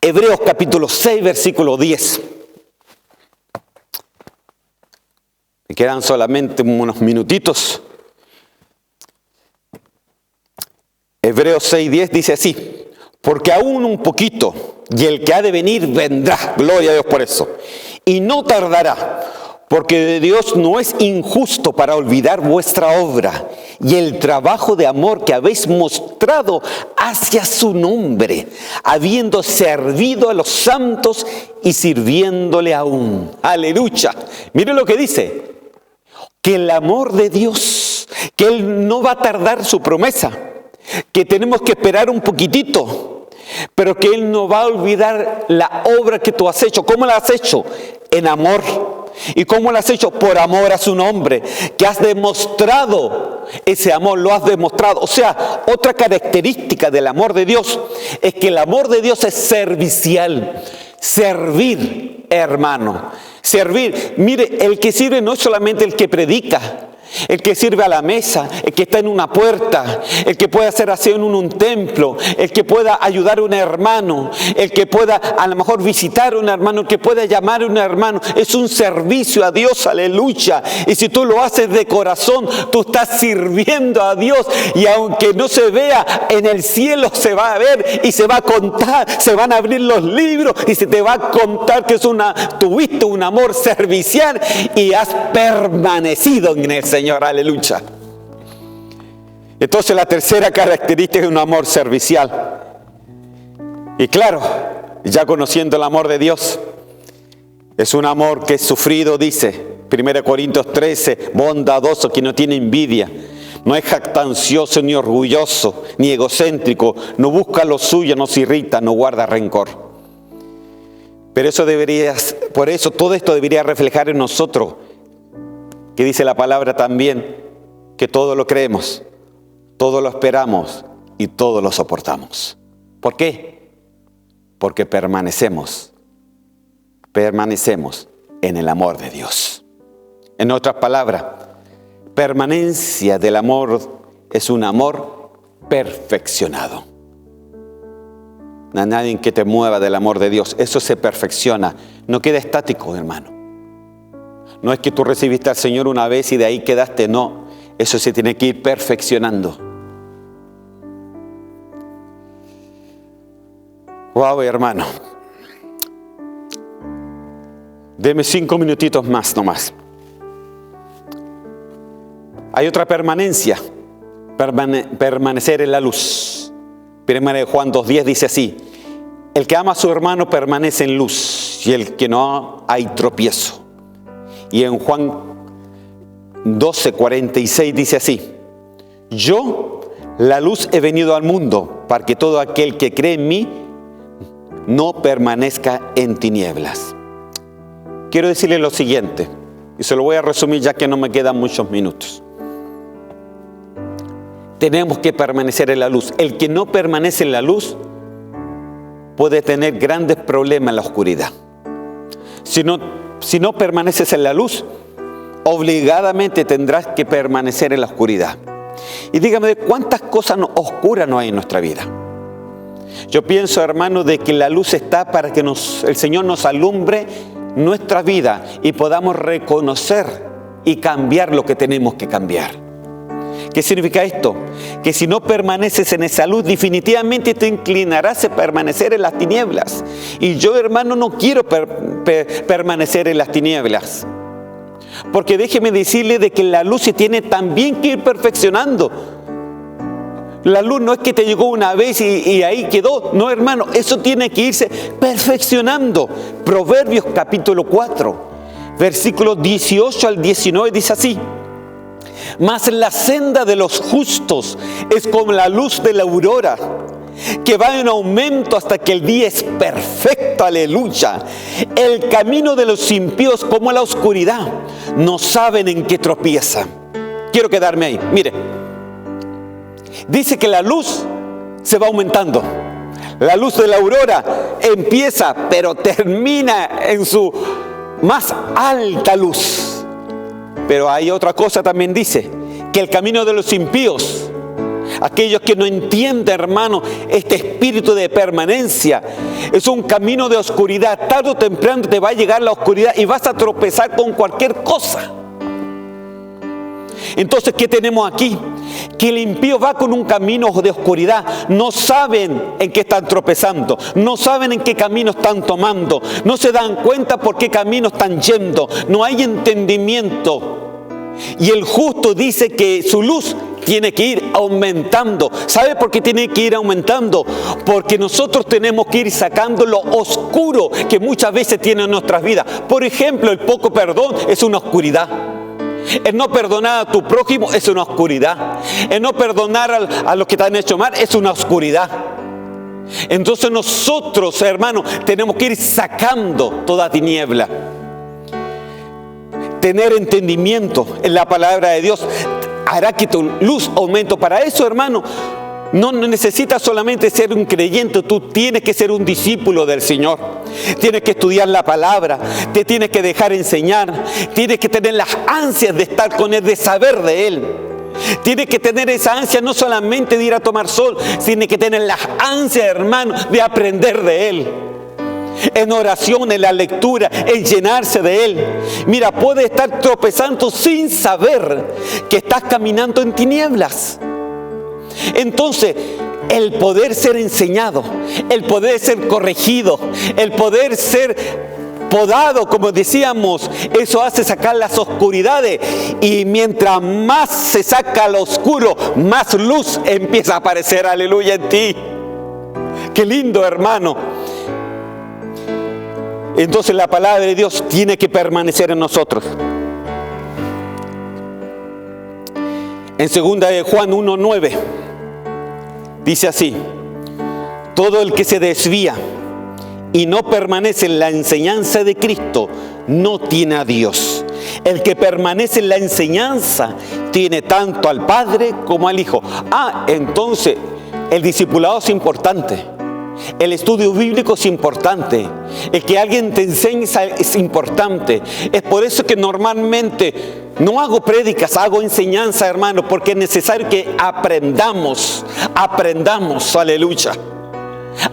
Hebreos capítulo 6, versículo 10. Me quedan solamente unos minutitos. Hebreos 6, 10 dice así: porque aún un poquito, y el que ha de venir vendrá. Gloria a Dios por eso. Y no tardará. Porque Dios no es injusto para olvidar vuestra obra y el trabajo de amor que habéis mostrado hacia su nombre, habiendo servido a los santos y sirviéndole aún. Aleluya. Mire lo que dice. Que el amor de Dios, que Él no va a tardar su promesa, que tenemos que esperar un poquitito, pero que Él no va a olvidar la obra que tú has hecho. ¿Cómo la has hecho? En amor. ¿Y cómo lo has hecho? Por amor a su nombre, que has demostrado ese amor, lo has demostrado. O sea, otra característica del amor de Dios es que el amor de Dios es servicial. Servir, hermano. Servir. Mire, el que sirve no es solamente el que predica, el que sirve a la mesa, el que está en una puerta, el que puede hacer aseo en un templo, el que pueda ayudar a un hermano, el que pueda a lo mejor visitar a un hermano, el que pueda llamar a un hermano. Es un servicio a Dios, aleluya. Y si tú lo haces de corazón, tú estás sirviendo a Dios. Y aunque no se vea, en el cielo se va a ver y se va a contar, se van a abrir los libros y se te va a contar que tuviste un amor servicial y has permanecido en el Señor. Aleluya. Entonces la tercera característica es un amor servicial. Y claro, ya conociendo el amor de Dios, es un amor que es sufrido, dice 1 Corintios 13, bondadoso, que no tiene envidia, no es jactancioso ni orgulloso, ni egocéntrico, no busca lo suyo, no se irrita, no guarda rencor. Pero por eso todo esto debería reflejar en nosotros, que dice la palabra también, que todo lo creemos, todo lo esperamos y todo lo soportamos. ¿Por qué? Porque permanecemos en el amor de Dios. En otras palabras, permanencia del amor es un amor perfeccionado. No hay nadie que te mueva del amor de Dios. Eso se perfecciona, no queda estático, hermano. No es que tú recibiste al Señor una vez y de ahí quedaste, no. Eso se tiene que ir perfeccionando. Wow, hermano. Deme 5 minutitos más nomás. Hay otra permanencia. Permanecer en la luz. Primera de Juan 2:10 dice así: el que ama a su hermano permanece en luz, y el que no, hay tropiezo. Y en Juan 12:46 dice así: yo, la luz, he venido al mundo, para que todo aquel que cree en mí no permanezca en tinieblas. Quiero decirle lo siguiente, y se lo voy a resumir ya que no me quedan muchos minutos. Tenemos que permanecer en la luz. El que no permanece en la luz puede tener grandes problemas en la oscuridad. Si no permaneces en la luz, obligadamente tendrás que permanecer en la oscuridad. Y dígame, ¿cuántas cosas oscuras no hay en nuestra vida? Yo pienso, hermano, de que la luz está para que el Señor nos alumbre nuestra vida y podamos reconocer y cambiar lo que tenemos que cambiar. ¿Qué significa esto? Que si no permaneces en esa luz, definitivamente te inclinarás a permanecer en las tinieblas. Y yo, hermano, no quiero permanecer en las tinieblas. Porque déjeme decirle de que la luz se tiene también que ir perfeccionando. La luz no es que te llegó una vez y ahí quedó. No, hermano, eso tiene que irse perfeccionando. Proverbios capítulo 4, versículos 18 al 19 dice así: mas la senda de los justos es como la luz de la aurora, que va en aumento hasta que el día es perfecto. Aleluya. El camino de los impíos como la oscuridad, no saben en qué tropiezan. Quiero quedarme ahí. Mire, dice que la luz se va aumentando. La luz de la aurora empieza, pero termina en su más alta luz. Pero hay otra cosa también, dice que el camino de los impíos, aquellos que no entienden, hermano, este espíritu de permanencia, es un camino de oscuridad. Tarde o temprano te va a llegar la oscuridad y vas a tropezar con cualquier cosa. Entonces, ¿qué tenemos aquí? Que el impío va con un camino de oscuridad. No saben en qué están tropezando. No saben en qué camino están tomando. No se dan cuenta por qué camino están yendo. No hay entendimiento. Y el justo dice que su luz tiene que ir aumentando. ¿Sabe por qué tiene que ir aumentando? Porque nosotros tenemos que ir sacando lo oscuro que muchas veces tiene en nuestras vidas. Por ejemplo, el poco perdón es una oscuridad. El no perdonar a tu prójimo es una oscuridad. El no perdonar a los que te han hecho mal es una oscuridad. Entonces nosotros, hermanos, tenemos que ir sacando toda tiniebla. Tener entendimiento en la palabra de Dios hará que tu luz aumente. Para eso, hermano, no necesitas solamente ser un creyente, tú tienes que ser un discípulo del Señor. Tienes que estudiar la palabra, te tienes que dejar enseñar, tienes que tener las ansias de estar con Él, de saber de Él. Tienes que tener esa ansia no solamente de ir a tomar sol, sino que tener las ansias, hermano, de aprender de Él. En oración, en la lectura, en llenarse de Él. Mira, puedes estar tropezando sin saber que estás caminando en tinieblas. Entonces, el poder ser enseñado, el poder ser corregido, el poder ser podado, como decíamos, eso hace sacar las oscuridades. Y mientras más se saca lo oscuro, más luz empieza a aparecer, aleluya, en ti. Qué lindo, hermano. Entonces la palabra de Dios tiene que permanecer en nosotros. En 2 de Juan 1:9 dice así: todo el que se desvía y no permanece en la enseñanza de Cristo no tiene a Dios. El que permanece en la enseñanza tiene tanto al Padre como al Hijo. Entonces el discipulado es importante. El estudio bíblico es importante. El que alguien te enseñe es importante. Es por eso que normalmente no hago prédicas, hago enseñanza, hermano, porque es necesario que aprendamos, aleluya.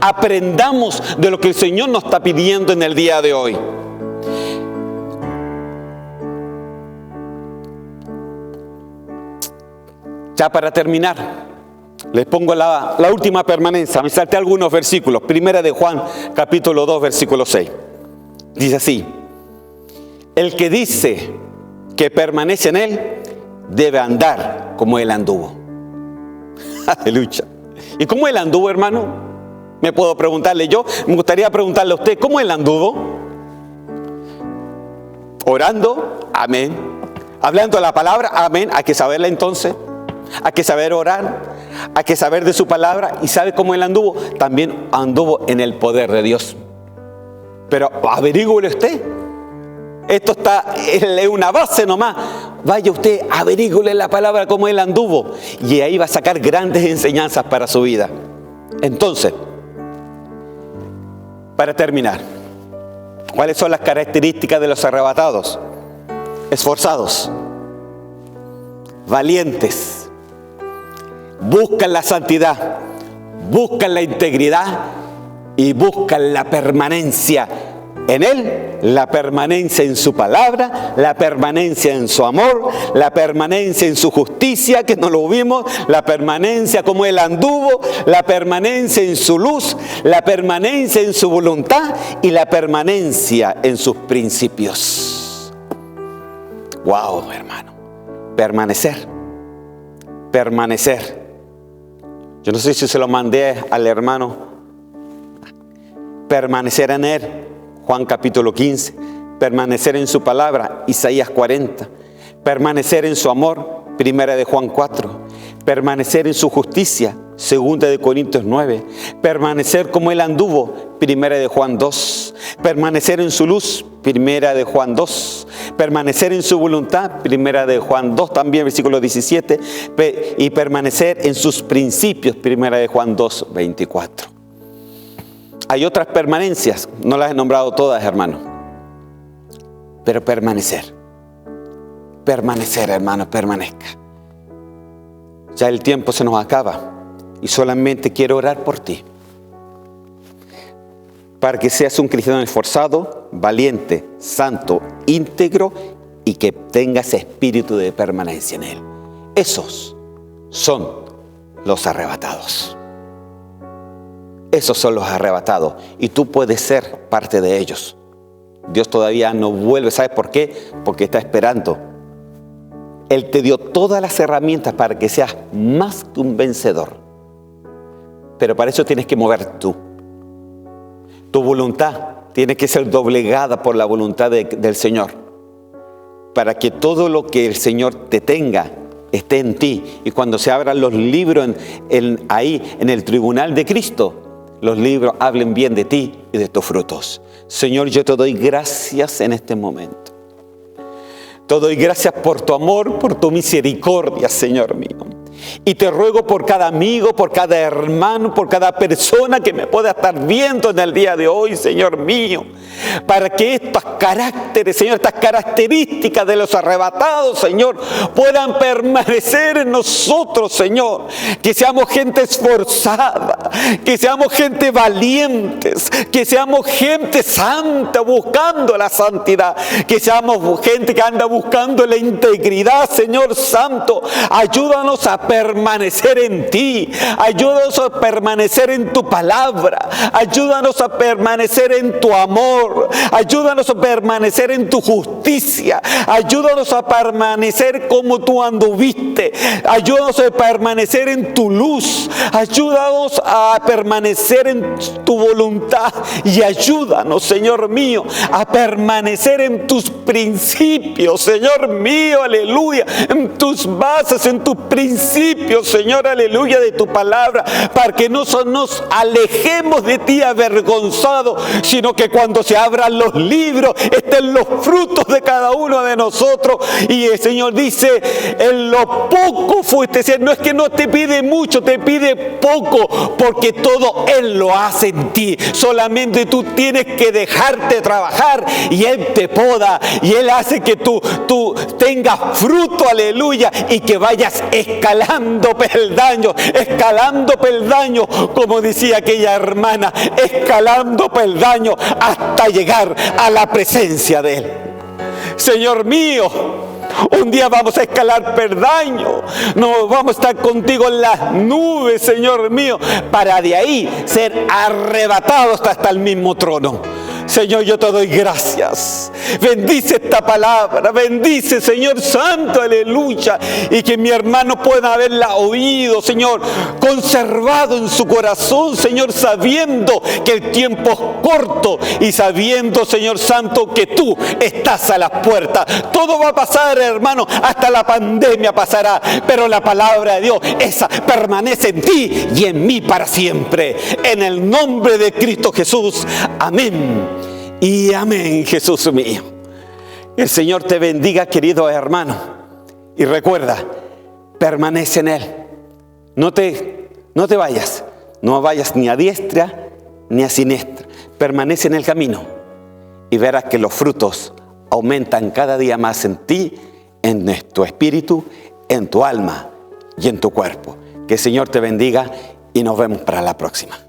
Aprendamos de lo que el Señor nos está pidiendo en el día de hoy. Ya para terminar, les pongo la última permanencia. Me salté algunos versículos. Primera de Juan, capítulo 2, versículo 6. Dice así: el que dice que permanece en Él, debe andar como Él anduvo. Aleluya. ¿Y cómo Él anduvo, hermano? Me puedo preguntarle yo. Me gustaría preguntarle a usted, ¿cómo Él anduvo? Orando, amén. Hablando la palabra, amén. Hay que saberla entonces. Hay que saber orar. Hay que saber de su palabra. ¿Y sabe cómo Él anduvo? También anduvo en el poder de Dios. Pero averígüele usted. Esto es una base nomás. Vaya usted, averígüele la palabra cómo Él anduvo. Y ahí va a sacar grandes enseñanzas para su vida. Entonces, para terminar, ¿cuáles son las características de los arrebatados? Esforzados, valientes, buscan la santidad, buscan la integridad y buscan la permanencia en Él, la permanencia en su palabra, la permanencia en su amor, la permanencia en su justicia, que no lo vimos, la permanencia como Él anduvo, la permanencia en su luz, la permanencia en su voluntad y la permanencia en sus principios. Wow, hermano. Permanecer. Yo no sé si se lo mandé al hermano. Permanecer en Él. Juan capítulo 15, permanecer en su palabra, Isaías 40, permanecer en su amor, Primera de Juan 4, permanecer en su justicia, Segunda de Corintios 9, permanecer como Él anduvo, Primera de Juan 2, permanecer en su luz, Primera de Juan 2, permanecer en su voluntad, Primera de Juan 2 también, versículo 17, y permanecer en sus principios, Primera de Juan 2, 24. Hay otras permanencias, no las he nombrado todas, hermano. Pero permanecer, hermano, permanezca. Ya el tiempo se nos acaba y solamente quiero orar por ti. Para que seas un cristiano esforzado, valiente, santo, íntegro y que tengas espíritu de permanencia en Él. Esos son los arrebatados. Esos son los arrebatados y tú puedes ser parte de ellos. Dios todavía no vuelve. ¿Sabes por qué? Porque está esperando. Él te dio todas las herramientas para que seas más que un vencedor. Pero para eso tienes que mover tú. Tu voluntad tiene que ser doblegada por la voluntad del Señor. Para que todo lo que el Señor te tenga esté en ti. Y cuando se abran los libros ahí en el tribunal de Cristo, los libros hablen bien de ti y de tus frutos. Señor, yo te doy gracias en este momento. Te doy gracias por tu amor, por tu misericordia, Señor mío. Y te ruego por cada amigo, por cada hermano, por cada persona que me pueda estar viendo en el día de hoy, Señor mío, para que estos caracteres, Señor, estas características de los arrebatados, Señor, puedan permanecer en nosotros, Señor. Que seamos gente esforzada, que seamos gente valientes, que seamos gente santa buscando la santidad, que seamos gente que anda buscando la integridad, Señor Santo. Ayúdanos a permanecer en ti, ayúdanos a permanecer en tu palabra, ayúdanos a permanecer en tu amor, ayúdanos a permanecer en tu justicia, ayúdanos a permanecer como tú anduviste, ayúdanos a permanecer en tu luz, ayúdanos a permanecer en tu voluntad y ayúdanos, Señor mío, a permanecer en tus principios, Señor mío, aleluya, en tus bases, en tus principios, Señor, aleluya, de tu palabra, para que no nos alejemos de ti avergonzados, sino que cuando se abran los libros estén los frutos de cada uno de nosotros. Y el Señor dice, en lo poco fuiste, no es que no te pide mucho, te pide poco, porque todo Él lo hace en ti. Solamente tú tienes que dejarte trabajar y Él te poda y Él hace que tú tengas fruto, aleluya, y que vayas escalando peldaños, como decía aquella hermana, escalando peldaños hasta llegar a la presencia de Él. Señor mío, Un día vamos a escalar peldaños. No, vamos a estar contigo en las nubes, Señor mío, para de ahí ser arrebatados hasta el mismo trono. Señor, yo te doy gracias. Bendice esta palabra. Bendice, Señor Santo, aleluya. Y que mi hermano pueda haberla oído, Señor, conservado en su corazón, Señor, sabiendo que el tiempo es corto y sabiendo, Señor Santo, que tú estás a las puertas. Todo va a pasar, hermano, hasta la pandemia pasará, pero la palabra de Dios, esa permanece en ti y en mí para siempre. En el nombre de Cristo Jesús. Amén. Y amén, Jesús mío. El Señor te bendiga, querido hermano. Y recuerda, permanece en Él. No te vayas. No vayas ni a diestra ni a siniestra. Permanece en el camino. Y verás que los frutos aumentan cada día más en ti, en tu espíritu, en tu alma y en tu cuerpo. Que el Señor te bendiga y nos vemos para la próxima.